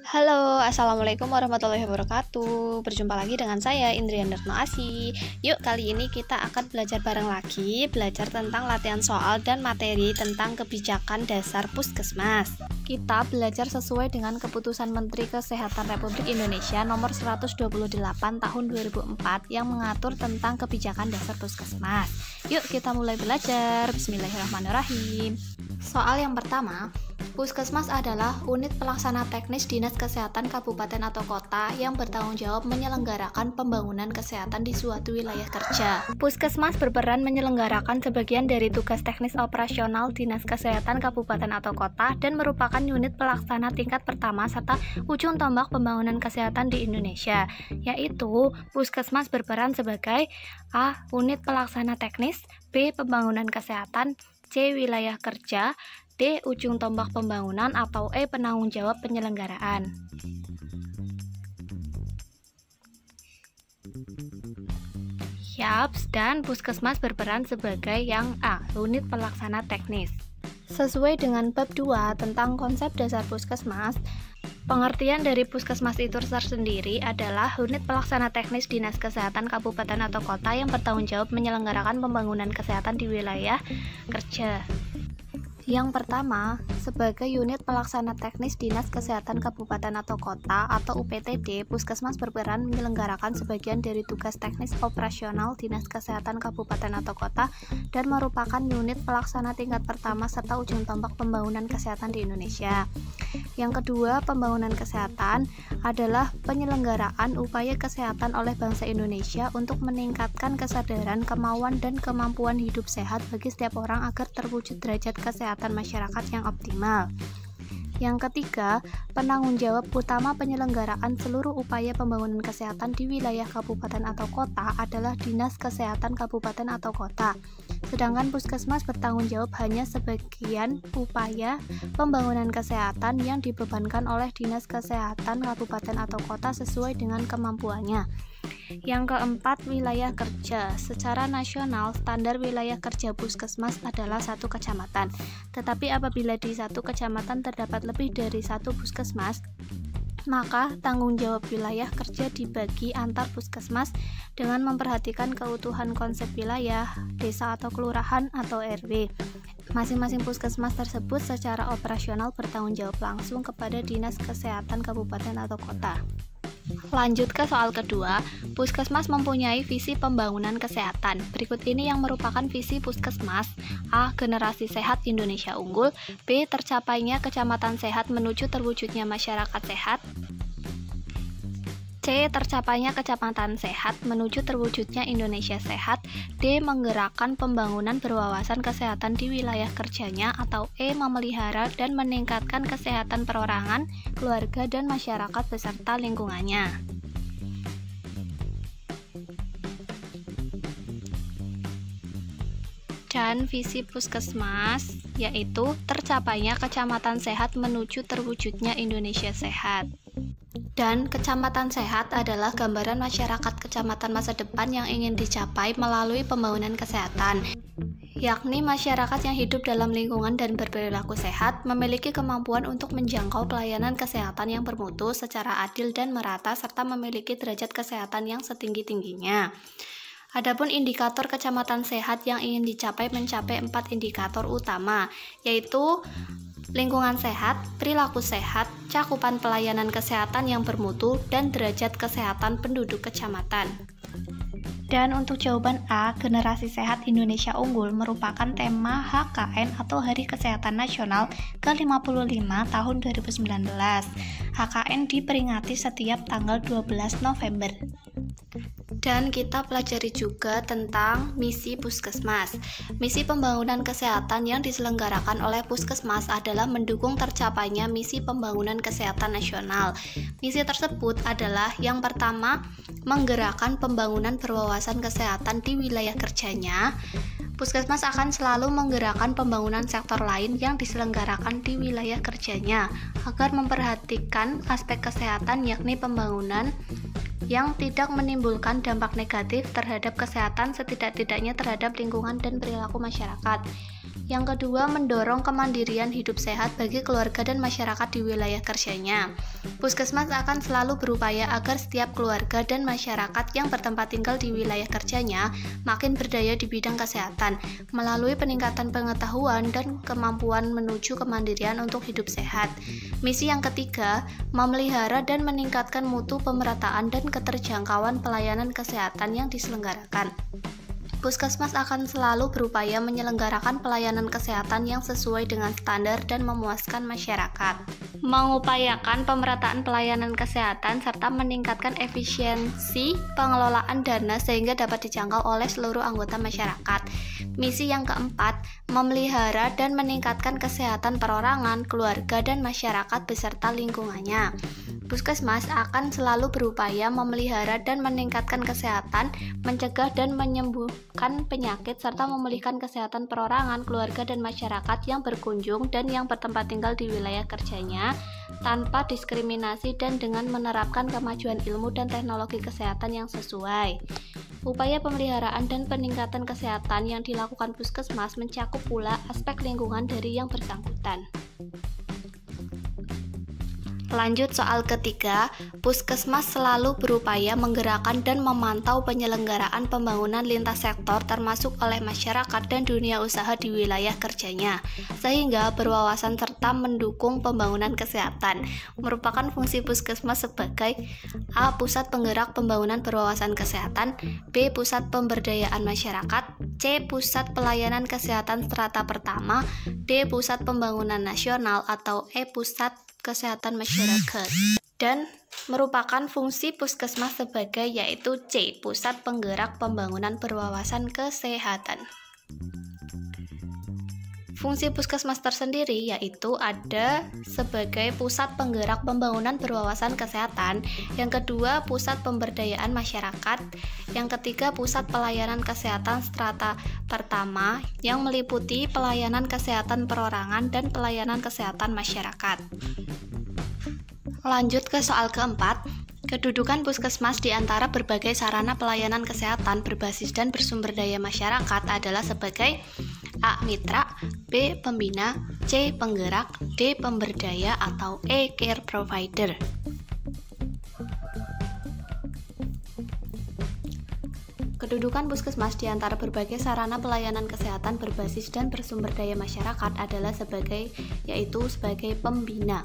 Halo, Assalamualaikum warahmatullahi wabarakatuh. Berjumpa lagi dengan saya, Indrian Darno Asi. Yuk, kali ini kita akan belajar bareng lagi, belajar tentang latihan soal dan materi tentang kebijakan dasar Puskesmas. Kita belajar sesuai dengan keputusan Menteri Kesehatan Republik Indonesia nomor 128 tahun 2004 yang mengatur tentang kebijakan dasar Puskesmas. Yuk, kita mulai belajar. Bismillahirrahmanirrahim. Soal yang pertama, Puskesmas adalah unit pelaksana teknis Dinas Kesehatan Kabupaten atau Kota yang bertanggung jawab menyelenggarakan pembangunan kesehatan di suatu wilayah kerja. Puskesmas berperan menyelenggarakan sebagian dari tugas teknis operasional Dinas Kesehatan Kabupaten atau Kota dan merupakan unit pelaksana tingkat pertama serta ujung tombak pembangunan kesehatan di Indonesia, yaitu Puskesmas berperan sebagai A. Unit pelaksana teknis, B. Pembangunan kesehatan, C. Wilayah kerja, D. Ujung tombak pembangunan, atau E. Penanggung jawab penyelenggaraan. Yaps, dan Puskesmas berperan sebagai yang A. Unit pelaksana teknis. Sesuai dengan bab 2 tentang konsep dasar Puskesmas, pengertian dari Puskesmas itu tersendiri adalah unit pelaksana teknis Dinas Kesehatan Kabupaten atau Kota yang bertanggung jawab menyelenggarakan pembangunan kesehatan di wilayah kerja. Yang pertama, sebagai unit pelaksana teknis Dinas Kesehatan Kabupaten atau Kota atau UPTD, Puskesmas berperan menyelenggarakan sebagian dari tugas teknis operasional Dinas Kesehatan Kabupaten atau Kota dan merupakan unit pelaksana tingkat pertama serta ujung tombak pembangunan kesehatan di Indonesia. Yang kedua, pembangunan kesehatan adalah penyelenggaraan upaya kesehatan oleh bangsa Indonesia untuk meningkatkan kesadaran, kemauan, dan kemampuan hidup sehat bagi setiap orang agar terwujud derajat kesehatan masyarakat yang optimal. Yang ketiga, penanggung jawab utama penyelenggaraan seluruh upaya pembangunan kesehatan di wilayah kabupaten atau kota adalah Dinas Kesehatan Kabupaten atau Kota. Sedangkan Puskesmas bertanggung jawab hanya sebagian upaya pembangunan kesehatan yang dibebankan oleh Dinas Kesehatan Kabupaten atau Kota sesuai dengan kemampuannya. Yang keempat, wilayah kerja. Secara nasional, standar wilayah kerja Puskesmas adalah 1 kecamatan. Tetapi apabila di satu kecamatan terdapat lebih dari 1 puskesmas, maka tanggung jawab wilayah kerja dibagi antar puskesmas dengan memperhatikan keutuhan konsep wilayah, desa atau kelurahan atau RW. Masing-masing puskesmas tersebut secara operasional bertanggung jawab langsung kepada Dinas Kesehatan Kabupaten atau Kota. Lanjut ke soal kedua, Puskesmas mempunyai visi pembangunan kesehatan. Berikut ini yang merupakan visi Puskesmas. A. Generasi sehat Indonesia unggul. B. Tercapainya kecamatan sehat menuju terwujudnya masyarakat sehat. C. Tercapainya kecamatan sehat menuju terwujudnya Indonesia sehat. D. Menggerakkan pembangunan berwawasan kesehatan di wilayah kerjanya, atau E. Memelihara dan meningkatkan kesehatan perorangan, keluarga, dan masyarakat beserta lingkungannya. Dan visi Puskesmas yaitu tercapainya kecamatan sehat menuju terwujudnya Indonesia sehat. Dan kecamatan sehat adalah gambaran masyarakat kecamatan masa depan yang ingin dicapai melalui pembangunan kesehatan, yakni masyarakat yang hidup dalam lingkungan dan berperilaku sehat, memiliki kemampuan untuk menjangkau pelayanan kesehatan yang bermutu secara adil dan merata, serta memiliki derajat kesehatan yang setinggi-tingginya. Adapun indikator kecamatan sehat yang ingin dicapai mencapai 4 indikator utama, yaitu lingkungan sehat, perilaku sehat, cakupan pelayanan kesehatan yang bermutu, dan derajat kesehatan penduduk kecamatan. Dan untuk jawaban A, Generasi Sehat Indonesia Unggul merupakan tema HKN atau Hari Kesehatan Nasional ke-55 tahun 2019. HKN diperingati setiap tanggal 12 November. Dan kita pelajari juga tentang misi Puskesmas. Misi pembangunan kesehatan yang diselenggarakan oleh Puskesmas adalah mendukung tercapainya misi pembangunan kesehatan nasional. Misi tersebut adalah yang pertama, menggerakkan pembangunan berwawasan kesehatan di wilayah kerjanya. Puskesmas akan selalu menggerakkan pembangunan sektor lain yang diselenggarakan di wilayah kerjanya agar memperhatikan aspek kesehatan, yakni pembangunan yang tidak menimbulkan dampak negatif terhadap kesehatan, setidak-tidaknya terhadap lingkungan dan perilaku masyarakat. Yang kedua, mendorong kemandirian hidup sehat bagi keluarga dan masyarakat di wilayah kerjanya. Puskesmas akan selalu berupaya agar setiap keluarga dan masyarakat yang bertempat tinggal di wilayah kerjanya makin berdaya di bidang kesehatan, melalui peningkatan pengetahuan dan kemampuan menuju kemandirian untuk hidup sehat. Misi yang ketiga, memelihara dan meningkatkan mutu pemerataan dan keterjangkauan pelayanan kesehatan yang diselenggarakan. Puskesmas akan selalu berupaya menyelenggarakan pelayanan kesehatan yang sesuai dengan standar dan memuaskan masyarakat. Mengupayakan pemerataan pelayanan kesehatan serta meningkatkan efisiensi pengelolaan dana sehingga dapat dijangkau oleh seluruh anggota masyarakat. Misi yang keempat, memelihara dan meningkatkan kesehatan perorangan, keluarga, dan masyarakat beserta lingkungannya. Puskesmas akan selalu berupaya memelihara dan meningkatkan kesehatan, mencegah dan menyembuhkan penyakit, serta memulihkan kesehatan perorangan, keluarga, dan masyarakat yang berkunjung dan yang bertempat tinggal di wilayah kerjanya tanpa diskriminasi dan dengan menerapkan kemajuan ilmu dan teknologi kesehatan yang sesuai. Upaya pemeliharaan dan peningkatan kesehatan yang dilakukan Puskesmas mencakup pula aspek lingkungan dari yang bersangkutan. Lanjut soal ketiga, Puskesmas selalu berupaya menggerakkan dan memantau penyelenggaraan pembangunan lintas sektor termasuk oleh masyarakat dan dunia usaha di wilayah kerjanya, sehingga berwawasan serta mendukung pembangunan kesehatan. Merupakan fungsi Puskesmas sebagai A. Pusat penggerak pembangunan berwawasan kesehatan, B. Pusat pemberdayaan masyarakat, C. Pusat pelayanan kesehatan strata pertama, D. Pusat pembangunan nasional, atau E. Pusat kesehatan masyarakat. Dan merupakan fungsi Puskesmas sebagai yaitu C. Pusat penggerak pembangunan berwawasan kesehatan. Fungsi Puskesmas tersendiri yaitu ada sebagai pusat penggerak pembangunan berwawasan kesehatan, yang kedua pusat pemberdayaan masyarakat, yang ketiga pusat pelayanan kesehatan strata pertama yang meliputi pelayanan kesehatan perorangan dan pelayanan kesehatan masyarakat. Lanjut ke soal keempat. Kedudukan Puskesmas di antara berbagai sarana pelayanan kesehatan berbasis dan bersumber daya masyarakat adalah sebagai A. Mitra, B. Pembina, C. Penggerak, D. Pemberdaya, atau E. Care Provider. Kedudukan Puskesmas di antara berbagai sarana pelayanan kesehatan berbasis dan bersumber daya masyarakat adalah sebagai pembina.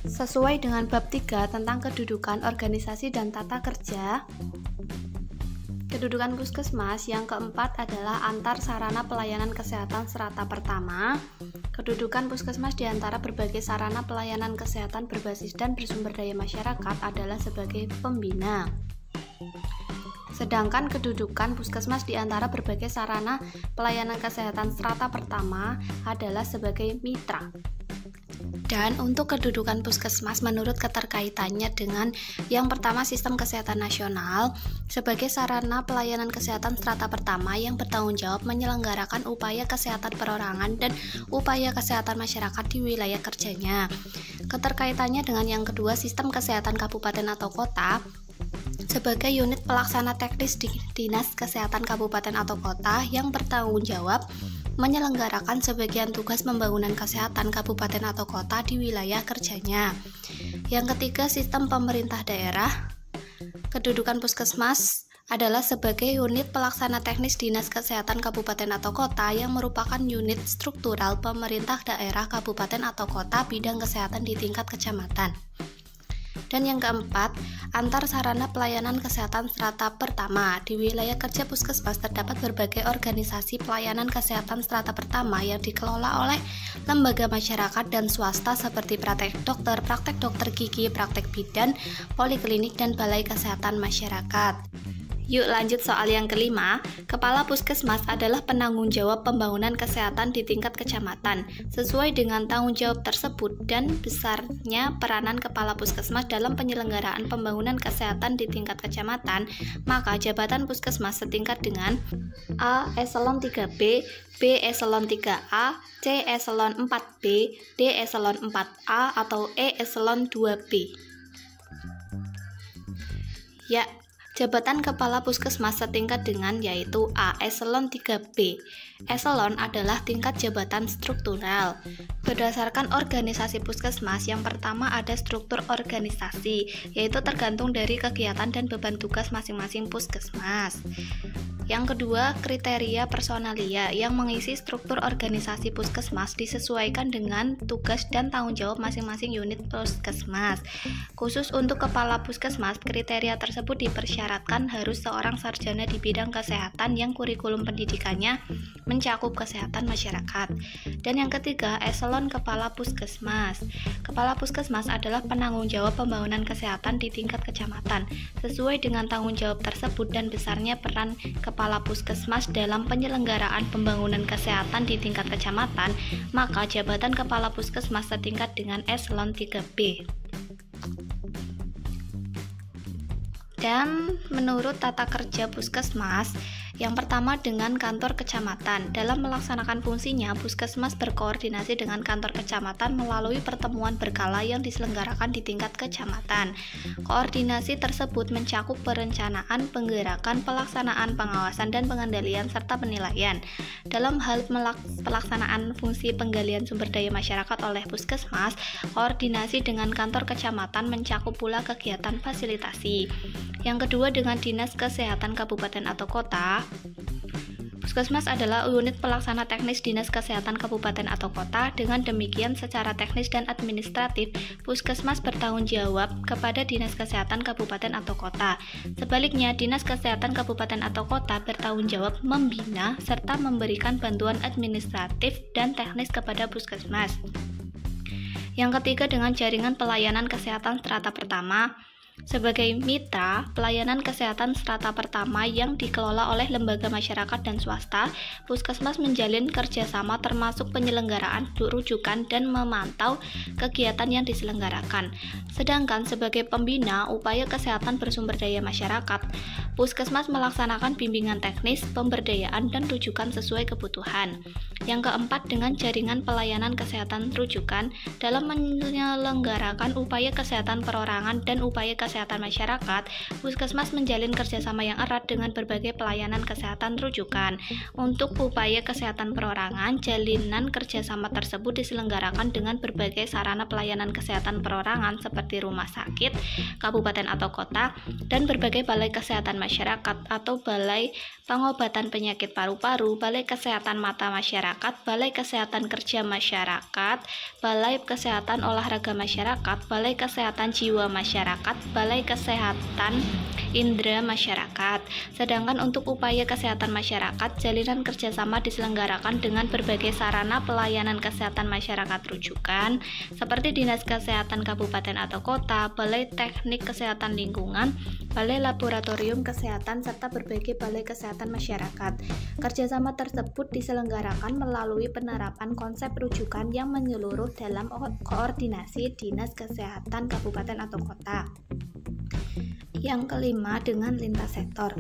Sesuai dengan bab 3 tentang kedudukan organisasi dan tata kerja, kedudukan Puskesmas yang keempat adalah antar sarana pelayanan kesehatan strata pertama. Kedudukan Puskesmas di antara berbagai sarana pelayanan kesehatan berbasis dan bersumber daya masyarakat adalah sebagai pembina. Sedangkan kedudukan Puskesmas di antara berbagai sarana pelayanan kesehatan strata pertama adalah sebagai mitra. Dan untuk kedudukan Puskesmas menurut keterkaitannya dengan yang pertama sistem kesehatan nasional sebagai sarana pelayanan kesehatan strata pertama yang bertanggung jawab menyelenggarakan upaya kesehatan perorangan dan upaya kesehatan masyarakat di wilayah kerjanya. Keterkaitannya dengan yang kedua sistem kesehatan kabupaten atau kota sebagai unit pelaksana teknis di Dinas Kesehatan Kabupaten atau Kota yang bertanggung jawab menyelenggarakan sebagian tugas pembangunan kesehatan kabupaten atau kota di wilayah kerjanya. Yang ketiga, sistem pemerintah daerah. Kedudukan Puskesmas adalah sebagai unit pelaksana teknis Dinas Kesehatan Kabupaten atau Kota yang merupakan unit struktural pemerintah daerah kabupaten atau kota bidang kesehatan di tingkat kecamatan. Dan yang keempat, antar sarana pelayanan kesehatan strata pertama. Di wilayah kerja Puskesmas terdapat berbagai organisasi pelayanan kesehatan strata pertama yang dikelola oleh lembaga masyarakat dan swasta seperti praktek dokter gigi, praktek bidan, poliklinik, dan balai kesehatan masyarakat. Yuk lanjut soal yang kelima. Kepala Puskesmas adalah penanggung jawab pembangunan kesehatan di tingkat kecamatan. Sesuai dengan tanggung jawab tersebut dan besarnya peranan Kepala Puskesmas dalam penyelenggaraan pembangunan kesehatan di tingkat kecamatan, maka jabatan Puskesmas setingkat dengan A. Eselon 3B, B. Eselon 3A, C. Eselon 4B, D. Eselon 4A, atau E. Eselon 2B. Ya, Jabatan Kepala Puskesmas setingkat dengan yaitu A. Eselon 3B. Eselon adalah tingkat jabatan struktural. Berdasarkan organisasi puskesmas, yang pertama ada struktur organisasi, yaitu tergantung dari kegiatan dan beban tugas masing-masing puskesmas. Yang kedua, kriteria personalia yang mengisi struktur organisasi puskesmas disesuaikan dengan tugas dan tanggung jawab masing-masing unit puskesmas. Khusus untuk kepala puskesmas, kriteria tersebut dipersyaratkan harus seorang sarjana di bidang kesehatan yang kurikulum pendidikannya mencakup kesehatan masyarakat. Dan yang ketiga, eselon kepala puskesmas. Kepala puskesmas adalah penanggung jawab pembangunan kesehatan di tingkat kecamatan. Sesuai dengan tanggung jawab tersebut dan besarnya peran kepala puskesmas dalam penyelenggaraan pembangunan kesehatan di tingkat kecamatan, maka jabatan kepala puskesmas setingkat dengan eselon 3B. Dan menurut tata kerja puskesmas, yang pertama dengan kantor kecamatan. Dalam melaksanakan fungsinya, puskesmas berkoordinasi dengan kantor kecamatan melalui pertemuan berkala yang diselenggarakan di tingkat kecamatan. Koordinasi tersebut mencakup perencanaan, penggerakan, pelaksanaan, pengawasan, dan pengendalian, serta penilaian. Dalam hal pelaksanaan fungsi penggalian sumber daya masyarakat oleh puskesmas, koordinasi dengan kantor kecamatan mencakup pula kegiatan fasilitasi. Yang kedua dengan dinas kesehatan kabupaten atau kota. Puskesmas adalah unit pelaksana teknis dinas kesehatan kabupaten atau kota. Dengan demikian, secara teknis dan administratif, puskesmas bertanggung jawab kepada dinas kesehatan kabupaten atau kota. Sebaliknya, dinas kesehatan kabupaten atau kota bertanggung jawab membina serta memberikan bantuan administratif dan teknis kepada puskesmas. Yang ketiga dengan jaringan pelayanan kesehatan strata pertama. Sebagai mitra pelayanan kesehatan strata pertama yang dikelola oleh lembaga masyarakat dan swasta, puskesmas menjalin kerjasama termasuk penyelenggaraan rujukan dan memantau kegiatan yang diselenggarakan. Sedangkan sebagai pembina upaya kesehatan bersumber daya masyarakat, puskesmas melaksanakan bimbingan teknis, pemberdayaan, dan rujukan sesuai kebutuhan. Yang keempat dengan jaringan pelayanan kesehatan rujukan dalam menyelenggarakan upaya kesehatan perorangan dan upaya kesehatan masyarakat, puskesmas menjalin kerjasama yang erat dengan berbagai pelayanan kesehatan rujukan. Untuk upaya kesehatan perorangan, jalinan kerjasama tersebut diselenggarakan dengan berbagai sarana pelayanan kesehatan perorangan seperti rumah sakit, kabupaten atau kota, dan berbagai balai kesehatan masyarakat atau balai pengobatan penyakit paru-paru, balai kesehatan mata masyarakat, balai kesehatan kerja masyarakat, balai kesehatan olahraga masyarakat, balai kesehatan jiwa masyarakat, balai kesehatan indera masyarakat. Sedangkan untuk upaya kesehatan masyarakat, jalinan kerjasama diselenggarakan dengan berbagai sarana pelayanan kesehatan masyarakat rujukan seperti dinas kesehatan kabupaten atau kota, balai teknik kesehatan lingkungan, balai laboratorium kesehatan, serta berbagai balai kesehatan masyarakat. Kerjasama tersebut diselenggarakan melalui penerapan konsep rujukan yang menyeluruh dalam koordinasi dinas kesehatan kabupaten atau kota. Yang kelima dengan lintas sektor.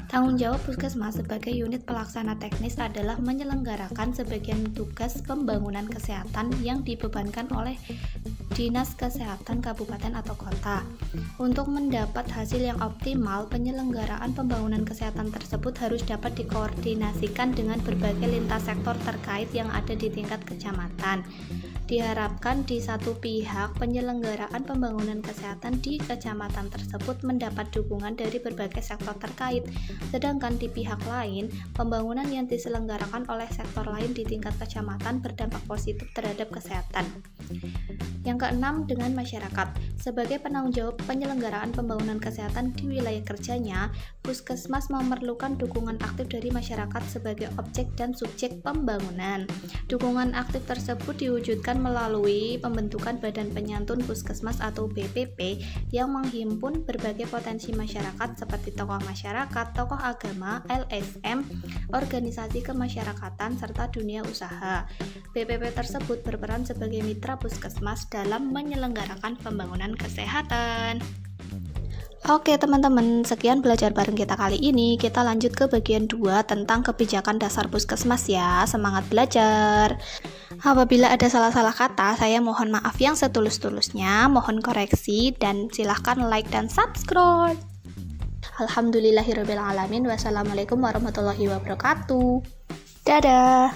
Tanggung jawab puskesmas sebagai unit pelaksana teknis adalah menyelenggarakan sebagian tugas pembangunan kesehatan yang dibebankan oleh dinas kesehatan kabupaten atau kota. Untuk mendapat hasil yang optimal, penyelenggaraan pembangunan kesehatan tersebut harus dapat dikoordinasikan dengan berbagai lintas sektor terkait yang ada di tingkat kecamatan. Diharapkan di satu pihak, penyelenggaraan pembangunan kesehatan di kecamatan tersebut mendapat dukungan dari berbagai sektor terkait, sedangkan di pihak lain, pembangunan yang diselenggarakan oleh sektor lain di tingkat kecamatan berdampak positif terhadap kesehatan. Yang keenam dengan masyarakat. Sebagai penanggung jawab penyelenggaraan pembangunan kesehatan di wilayah kerjanya, puskesmas memerlukan dukungan aktif dari masyarakat sebagai objek dan subjek pembangunan. Dukungan aktif tersebut diwujudkan melalui pembentukan Badan Penyantun Puskesmas atau BPP yang menghimpun berbagai potensi masyarakat seperti tokoh masyarakat, tokoh agama, LSM, organisasi kemasyarakatan, serta dunia usaha. BPP tersebut berperan sebagai mitra puskesmas dalam menyelenggarakan pembangunan kesehatan. Oke teman-teman, sekian belajar bareng kita kali ini. Kita lanjut ke bagian 2 tentang kebijakan dasar puskesmas ya. Semangat belajar. Apabila ada salah-salah kata, saya mohon maaf yang setulus-tulusnya. Mohon koreksi dan silahkan like dan subscribe. Alhamdulillahirabbil alamin. Wassalamualaikum warahmatullahi wabarakatuh. Dadah.